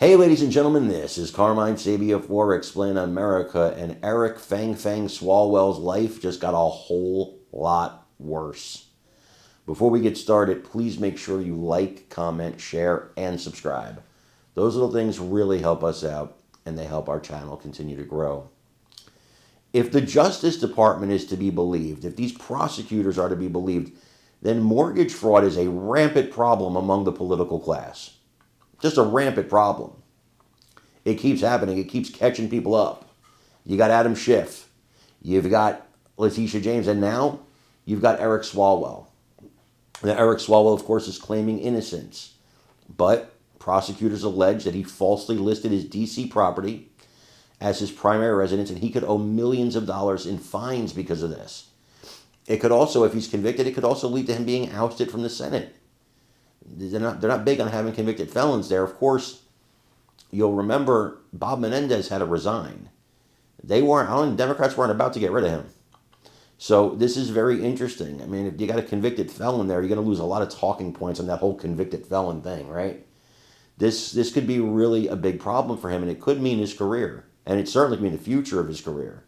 Hey, ladies and gentlemen, this is Carmine Sabia for Explain America, and Eric Fang Swalwell's life just got a whole lot worse. Before we get started, please make sure you like, comment, share, and subscribe. Those little things really help us out, and they help our channel continue to grow. If the Justice Department is to be believed, if these prosecutors are to be believed, then mortgage fraud is a rampant problem among the political class. Just a rampant problem. It keeps happening. It keeps catching people up. You got Adam Schiff. You've got Letitia James. And now you've got Eric Swalwell. Now, Eric Swalwell, of course, is claiming innocence. But prosecutors allege that he falsely listed his D.C. property as his primary residence, and he could owe millions of dollars in fines because of this. It could also, if he's convicted, it could also lead to him being ousted from the Senate. They're not big on having convicted felons there. Of course, you'll remember Bob Menendez had to resign. Democrats weren't about to get rid of him. So this is very interesting. I mean, if you got a convicted felon there, you're going to lose a lot of talking points on that whole convicted felon thing, right? This could be really a big problem for him, and it could mean his career. And it certainly could mean the future of his career.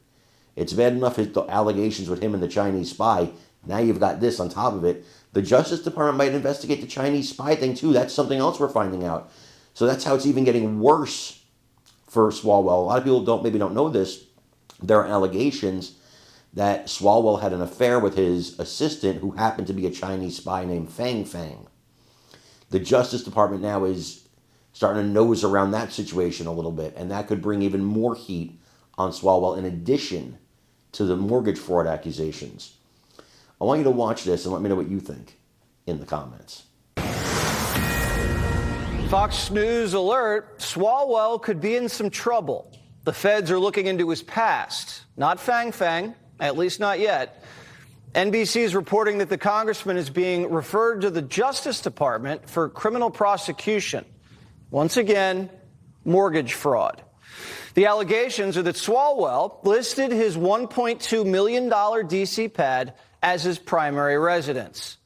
It's bad enough the allegations with him and the Chinese spy. Now you've got this on top of it. The Justice Department might investigate the Chinese spy thing too. That's something else we're finding out. So that's how it's even getting worse for Swalwell. A lot of people maybe don't know this. There are allegations that Swalwell had an affair with his assistant, who happened to be a Chinese spy named Fang. The Justice Department now is starting to nose around that situation a little bit, and that could bring even more heat on Swalwell in addition to the mortgage fraud accusations. I want you to watch this and let me know what you think in the comments. Fox News alert, Swalwell could be in some trouble. The feds are looking into his past, not Fang, at least not yet. NBC is reporting that the congressman is being referred to the Justice Department for criminal prosecution. Once again, mortgage fraud. The allegations are that Swalwell listed his $1.2 million D.C. pad as his primary residence.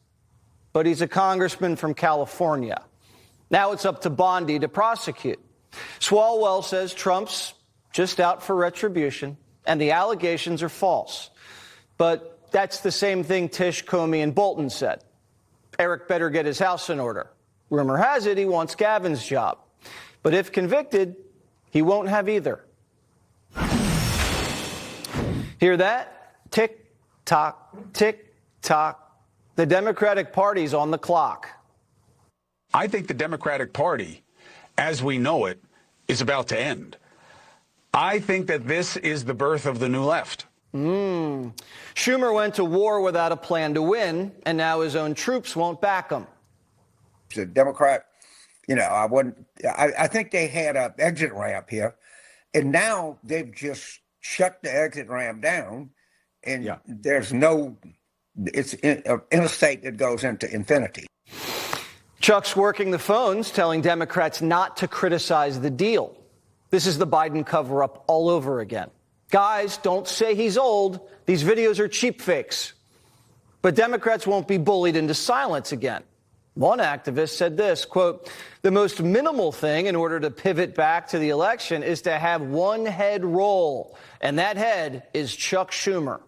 But he's a congressman from California. Now it's up to Bondi to prosecute. Swalwell says Trump's just out for retribution, and the allegations are false. But that's the same thing Tish, Comey, and Bolton said. Eric better get his house in order. Rumor has it he wants Gavin's job. But if convicted, he won't have either. Hear that? Tick, tock, tick, tock. The Democratic Party's on the clock. I think the Democratic Party, as we know it, is about to end. I think that this is the birth of the new left. Schumer went to war without a plan to win, and now his own troops won't back him. The Democrat, I think they had an exit ramp here, and now they've just shut the exit ramp down, and there's it's an interstate that goes into infinity. Chuck's working the phones, telling Democrats not to criticize the deal. This is the Biden cover-up all over again. Guys, don't say he's old. These videos are cheap fakes. But Democrats won't be bullied into silence again. One activist said this, quote, "The most minimal thing in order to pivot back to the election is to have one head roll, and that head is Chuck Schumer."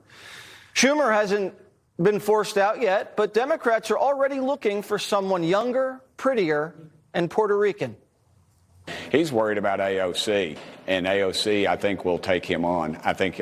Schumer hasn't been forced out yet, but Democrats are already looking for someone younger, prettier, and Puerto Rican. He's worried about AOC, and AOC, I think, will take him on. I think